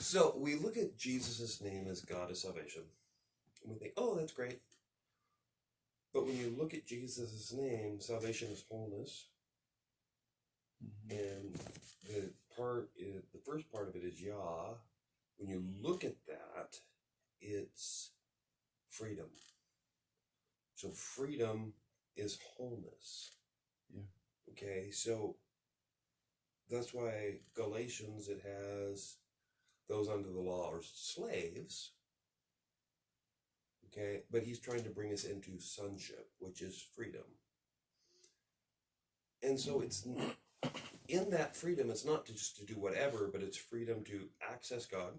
So we look at Jesus' name as God of salvation, and we think, oh, that's great. But when you look at Jesus' name, salvation is wholeness, and the first part of it is Yah. When you look at that, it's freedom. So freedom is wholeness. Yeah. Okay, so that's why Galatians, it has those under the law are slaves. Okay, but he's trying to bring us into sonship, which is freedom. And so it's in that freedom, it's not just to do whatever, but it's freedom to access God,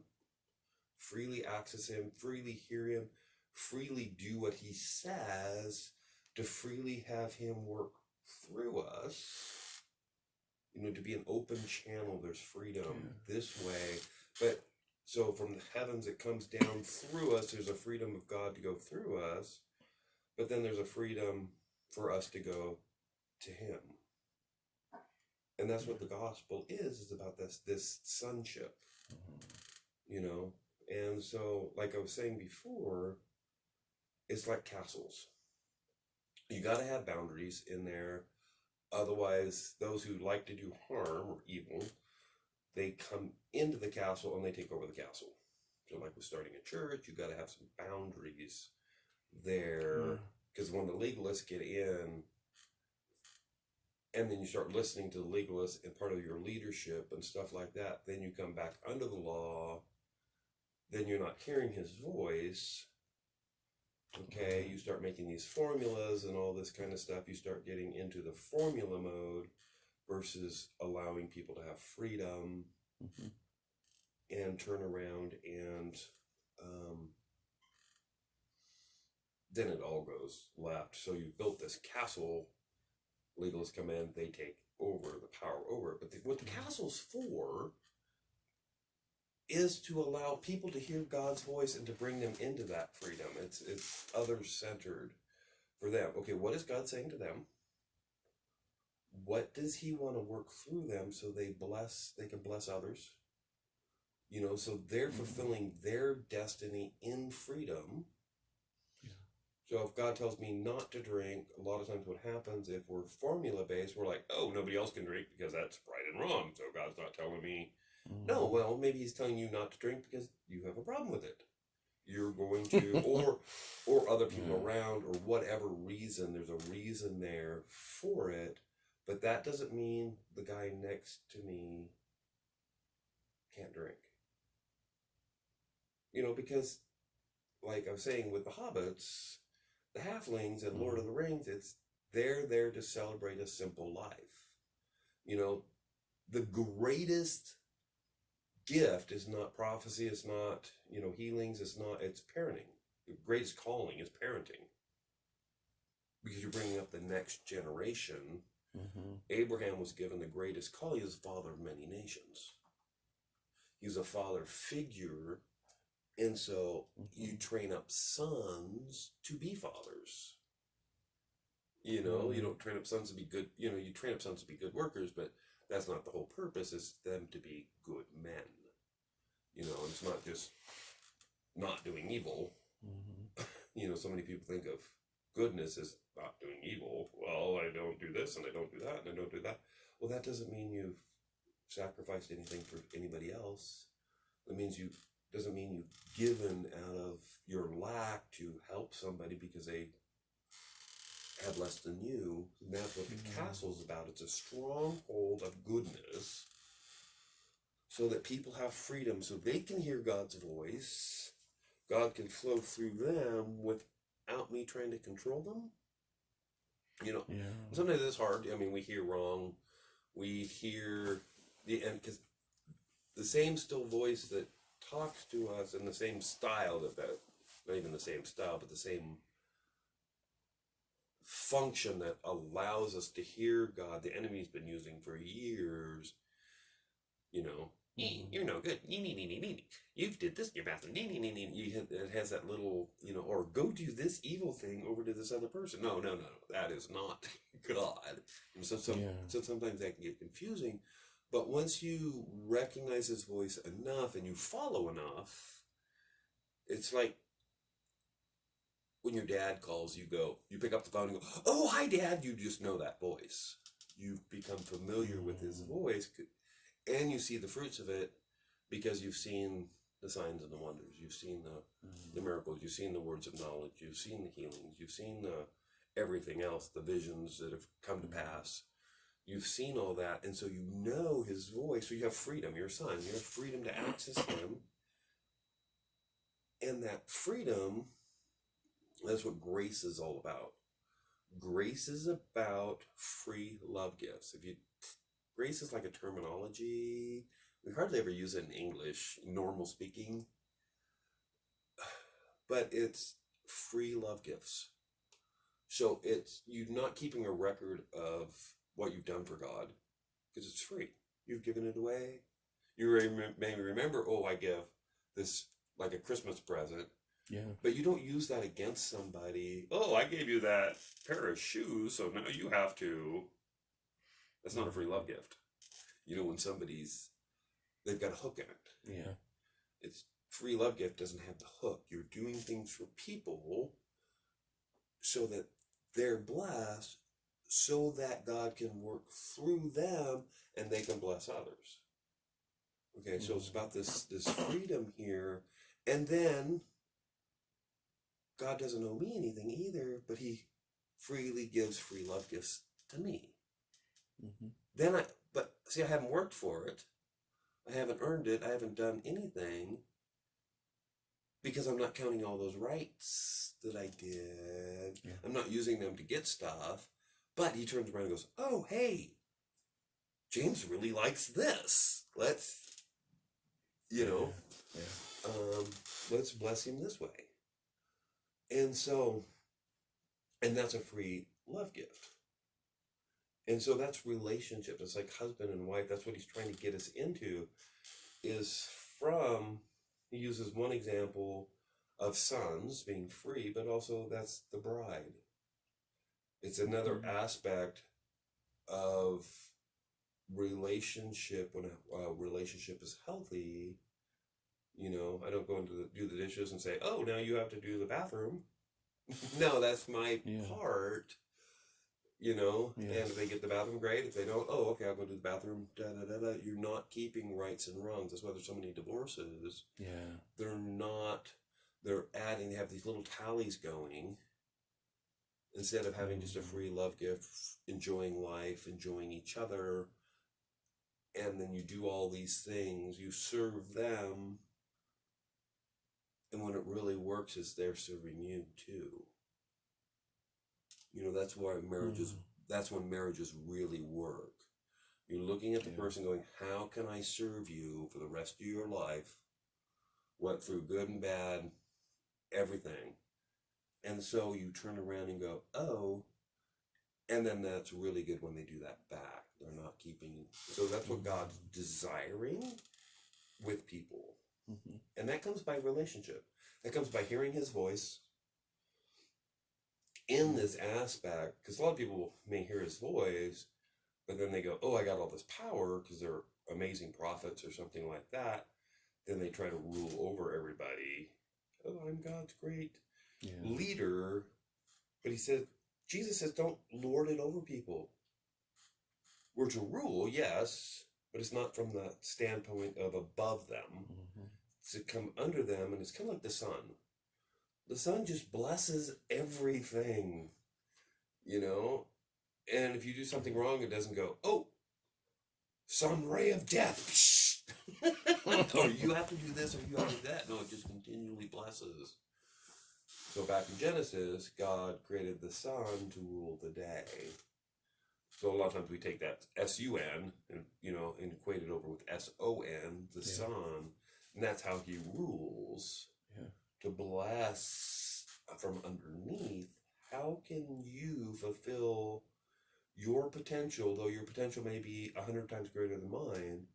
freely access him, freely hear him, freely do what he says, to freely have him work through us. You know, to be an open channel, there's freedom this way. But so from the heavens, it comes down through us. There's a freedom of God to go through us, but then there's a freedom for us to go to him. And that's what the gospel is about this sonship, you know? And so, like I was saying before, it's like castles. You got to have boundaries in there. Otherwise, those who like to do harm or evil, they come into the castle and they take over the castle. So like with starting a church, you got to have some boundaries there. Because when the legalists get in, and then you start listening to the legalists and part of your leadership and stuff like that, then you come back under the law, then you're not hearing his voice. Okay, you start making these formulas and all this kind of stuff. You start getting into the formula mode versus allowing people to have freedom and turn around, and then it all goes left. So you built this castle, legalists come in, they take over the power over it. But what the castle's for is to allow people to hear God's voice and to bring them into that freedom. It's other-centered for them. Okay, what is God saying to them? What does he want to work through them so they can bless others? You know, so they're fulfilling their destiny in freedom. Yeah. So if God tells me not to drink, a lot of times what happens, if we're formula-based, we're like, oh, nobody else can drink because that's right and wrong. So God's not telling me. No, well, maybe he's telling you not to drink because you have a problem with it. You're going to, or other people around, or whatever reason. There's a reason there for it. But that doesn't mean the guy next to me can't drink. You know, because, like I was saying with the hobbits, the halflings and Lord of the Rings, they're there to celebrate a simple life. You know, the greatest gift is not prophecy, it's not, you know, healings, it's parenting. The greatest calling is parenting. Because you're bringing up the next generation. Abraham was given the greatest call. He was the father of many nations. He was a father figure, and so you train up sons to be fathers. You know, you don't train up sons to be good, you know, you train up sons to be good workers, but that's not the whole purpose. It's them to be good men. You know, and it's not just not doing evil. You know, so many people think of goodness as not doing evil. Well, I don't do this and I don't do that and I don't do that. Well, that doesn't mean you've sacrificed anything for anybody else. That doesn't mean you've given out of your lack to help somebody because they have less than you. And that's what the castle's about. It's a stronghold of goodness so that people have freedom, so they can hear God's voice. God can flow through them without me trying to control them. You know, sometimes it's hard. I mean, we hear wrong. We hear because the same still voice that talks to us in the same style not even the same style, but the same function that allows us to hear God, the enemy's been using for years. You know, you're no good. You did this in your bathroom. It has that little, you know, or go do this evil thing over to this other person. No. That is not God. And so sometimes that can get confusing. But once you recognize his voice enough and you follow enough, it's like when your dad calls, you pick up the phone and go, "Oh, hi, Dad." You just know that voice. You've become familiar with his voice, and you see the fruits of it because you've seen the signs and the wonders. You've seen the miracles. You've seen the words of knowledge. You've seen the healings. You've seen everything else, the visions that have come to pass. You've seen all that, and so you know his voice. So you have freedom. You're a son. You have freedom to access him, and that freedom, that's what grace is all about. Grace is about free love gifts. Grace is like a terminology. We hardly ever use it in English, normal speaking. But it's free love gifts. So you're not keeping a record of what you've done for God, because it's free. You've given it away. You may remember, oh, I give this like a Christmas present. Yeah. But you don't use that against somebody. Oh, I gave you that pair of shoes, so now you have to. That's not a free love gift. You know, when they've got a hook in it. Yeah. It's free love gift doesn't have the hook. You're doing things for people so that they're blessed, so that God can work through them and they can bless others. Okay, so it's about this freedom here. And then God doesn't owe me anything either, but he freely gives free love gifts to me. But see, I haven't worked for it. I haven't earned it. I haven't done anything because I'm not counting all those rights that I did. Yeah. I'm not using them to get stuff. But he turns around and goes, "Oh, hey, James really likes this. Let's, let's bless him this way." And that's a free love gift. And so that's relationship. It's like husband and wife. That's what he's trying to get us into, he uses one example of sons being free, but also that's the bride. It's another aspect of relationship. When a relationship is healthy, I don't go do the dishes and say, "Oh, now you have to do the bathroom." No, that's my part. And if they get the bathroom, great. If they don't, oh, okay, I'll go to the bathroom. You're not keeping rights and wrongs. That's why there's so many divorces. Yeah. They're adding, they have these little tallies going instead of having just a free love gift, enjoying life, enjoying each other. And then you do all these things, you serve them. And when it really works is they're serving you too. That's why that's when marriages really work. You're looking at the person going, how can I serve you for the rest of your life? What, through good and bad, everything. And so you turn around and go, oh, and then that's really good when they do that back. They're not keeping, so that's what God's desiring with people. And that comes by relationship. That comes by hearing his voice in this aspect, because a lot of people may hear his voice, but then they go, oh, I got all this power because they're amazing prophets or something like that. Then they try to rule over everybody. Oh, I'm God's great leader. But Jesus says, don't lord it over people. We're to rule, yes, but it's not from the standpoint of above them. It's to come under them, and it's kind of like the sun. The sun just blesses everything, And if you do something wrong, it doesn't go, oh, sun ray of death. Or you have to do this or you have to do that. No, it just continually blesses. So back in Genesis, God created the sun to rule the day. So a lot of times we take that S-U-N and, and equate it over with S-O-N, the sun. And that's how he rules. To bless from underneath. How can you fulfill your potential, though your potential may be 100 times greater than mine,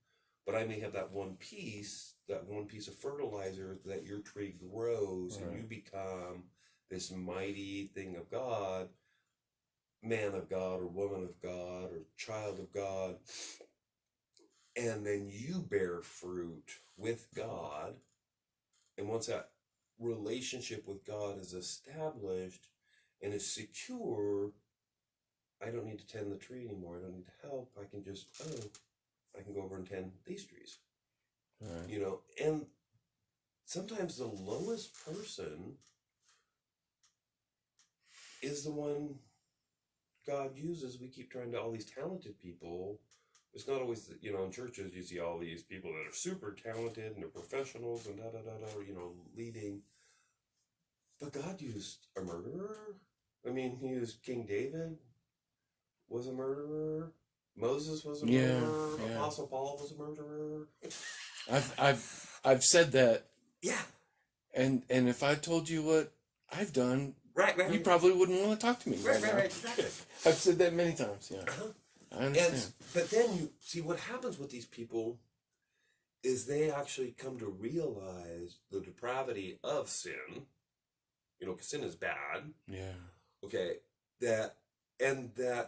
but I may have that one piece of fertilizer that your tree grows and you become this mighty thing of God, man of God or woman of God or child of God. and then you bear fruit with God. And once that relationship with God is established and is secure, I don't need to tend the tree anymore. I don't need help. I can just, I can go over and tend these trees. Right. You know, and sometimes the lowest person is the one God uses. We keep trying to all these talented people. It's not always, you know, in churches you see all these people that are super talented and they're professionals and you know, leading. But God used a murderer. I mean, he used King David was a murderer. Moses was a murderer. Yeah. Apostle Paul was a murderer. I've said that. Yeah. And if I told you what I've done, right, you probably wouldn't want to talk to me. Right, now. exactly. I've said that many times. Yeah. I understand. But then you see what happens with these people is they actually come to realize the depravity of sin. You know, 'cause sin is bad. Yeah. Okay. That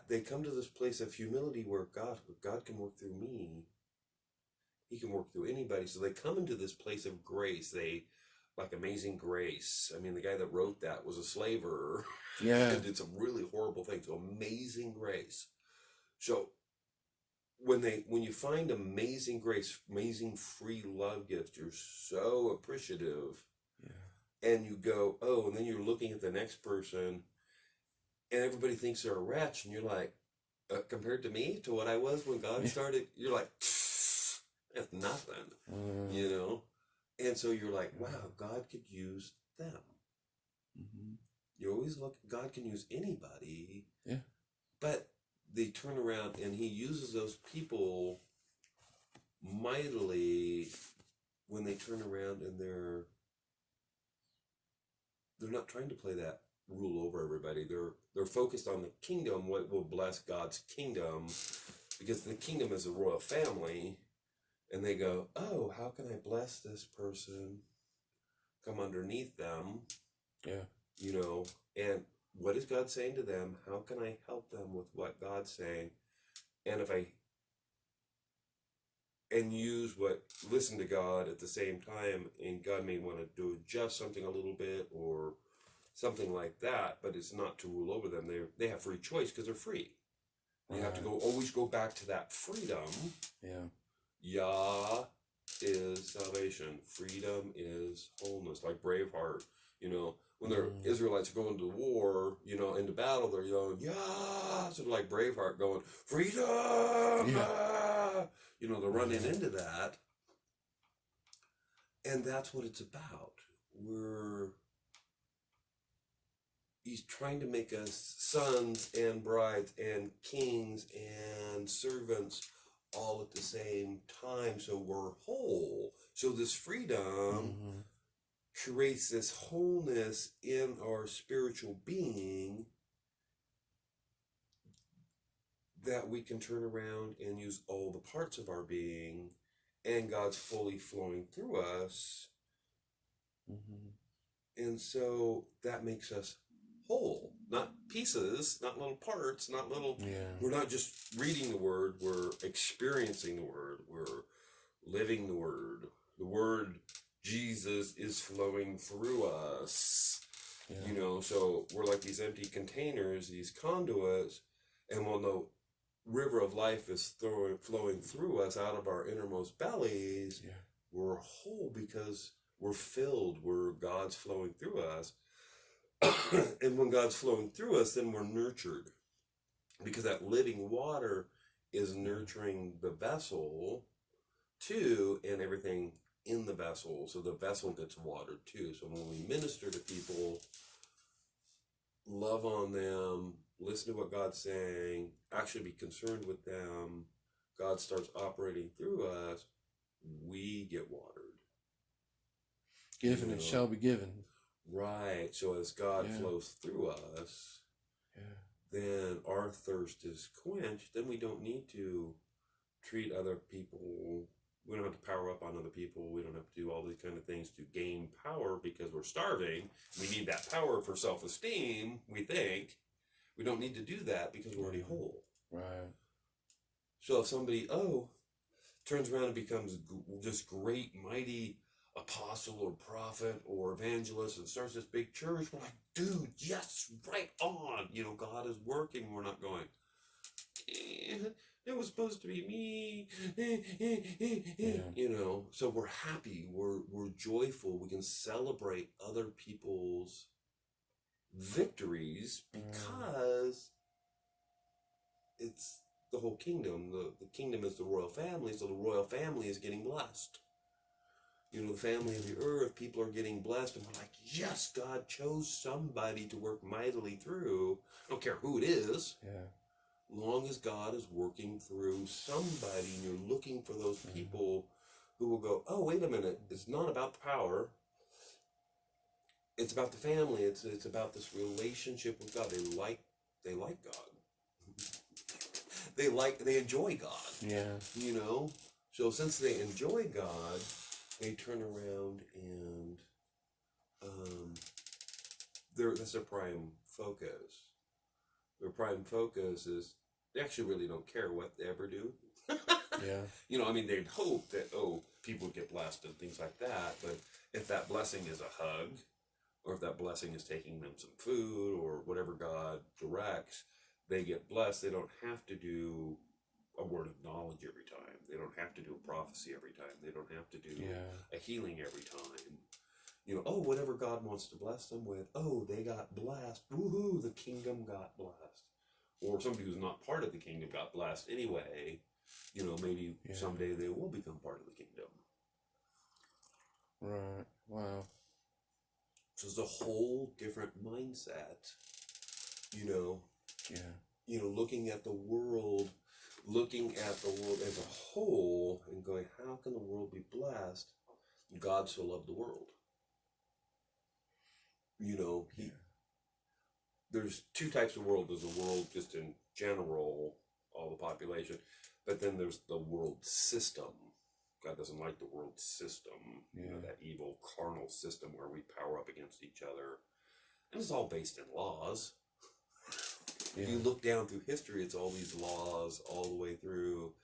they come to this place of humility where God can work through me. He can work through anybody. So they come into this place of grace. They, like Amazing Grace. I mean, the guy that wrote that was a slaver. Yeah. And did some really horrible things. So Amazing Grace. So when you find Amazing Grace, amazing free love gift, you're so appreciative. Yeah. And you go, oh, and then you're looking at the next person, and everybody thinks they're a wretch, and you're like, compared to me, to what I was when God started, you're like, that's nothing, you know? And so you're like, wow, God could use them. Mm-hmm. You always look, God can use anybody. Yeah. But they turn around and he uses those people mightily when they turn around and they're not trying to play that rule over everybody. They're focused on the kingdom, what will bless God's kingdom, because the kingdom is a royal family, and they go, oh, how can I bless this person? Come underneath them. Yeah. You know, and what is God saying to them? How can I help them with what God's saying? And listen to God at the same time, and God may want to do adjust something a little bit or something like that, but it's not to rule over them. They have free choice because they're free. You have to always go back to that freedom. Yeah. Yah is salvation. Freedom is wholeness. Like Braveheart, you know, when the Israelites are going to war, you know, into battle, they're yelling, Yah! Sort of like Braveheart going, freedom! Ah! You know, they're running into that. And that's what it's about. He's trying to make us sons and brides and kings and servants all at the same time, so we're whole. So this freedom creates this wholeness in our spiritual being that we can turn around and use all the parts of our being, and God's fully flowing through us. And so that makes us whole, not pieces, not little parts, not little. We're not just reading the word, we're experiencing the word, we're living the word. The word Jesus is flowing through us. You know, so we're like these empty containers, these conduits, and when the river of life is flowing through us out of our innermost bellies, we're whole because we're filled, God's flowing through us. And when God's flowing through us, then we're nurtured, because that living water is nurturing the vessel too, and everything in the vessel. So the vessel gets watered too. So when we minister to people, love on them, listen to what God's saying, actually be concerned with them, God starts operating through us, we get watered. Given it shall be given. Right. So as God flows through us, then our thirst is quenched. Then we don't need to treat other people. We don't have to power up on other people. We don't have to do all these kind of things to gain power because we're starving. We need that power for self-esteem, we think. We don't need to do that because we're already whole. Right. So if somebody, turns around and becomes this great, mighty apostle or prophet or evangelist and starts this big church. We're like, dude, yes, right on. God is working. We're not going, it was supposed to be me. So we're happy. We're joyful. We can celebrate other people's victories because it's the whole kingdom. The kingdom is the royal family, so the royal family is getting blessed. The family of the earth, people are getting blessed, and we're like, yes, God chose somebody to work mightily through. I don't care who it is. Yeah. Long as God is working through somebody, and you're looking for those people who will go, oh, wait a minute, it's not about the power. It's about the family. It's about this relationship with God. They like God. They enjoy God. Yeah. So since they enjoy God, they turn around and that's their prime focus. Their prime focus is they actually really don't care what they ever do. Yeah. They'd hope that, people would get blessed and things like that, but if that blessing is a hug, or if that blessing is taking them some food, or whatever God directs, they get blessed. They don't have to do a word of knowledge every time. They don't have to do a prophecy every time. They don't have to do a healing every time. Whatever God wants to bless them with, they got blessed. Woohoo, the kingdom got blessed. Or somebody who's not part of the kingdom got blessed anyway. Maybe someday they will become part of the kingdom. Right. Wow. So it's a whole different mindset. Yeah. Looking at the world as a whole and going, how can the world be blessed? God so loved the world. There's two types of world. There's a world just in general, all the population, but then there's the world system. God doesn't like the world system, that evil carnal system where we power up against each other. And it's all based in laws. Yeah. If you look down through history, it's all these laws all the way through.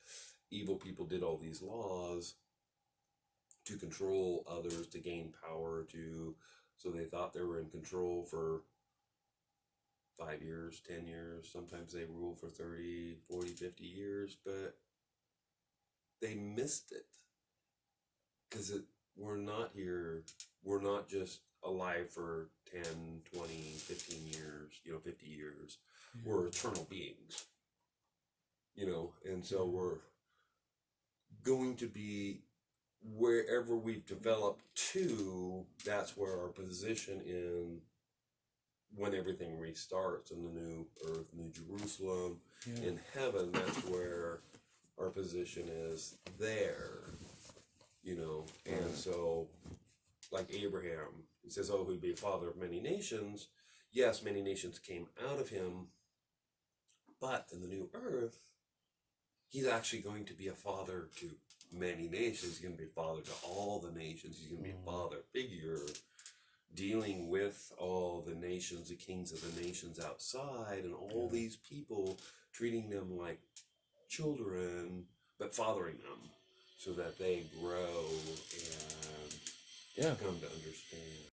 Evil people did all these laws to control others, to gain power, so they thought they were in control for 5 years, 10 years. Sometimes they rule for 30, 40, 50 years, but they missed it. Because we're not just alive for 10, 20, 15 years, 50 years. We're eternal beings, and so we're going to be wherever we've developed to, that's where our position in when everything restarts in the new earth, New Jerusalem, in heaven, that's where our position is there, and so like Abraham, he says, he'd be a father of many nations. Yes, many nations came out of him, but in the new earth, he's actually going to be a father to many nations. He's going to be a father to all the nations. He's going to be a father figure dealing with all the nations, the kings of the nations outside, and all these people, treating them like children, but fathering them so that they grow and come to understand.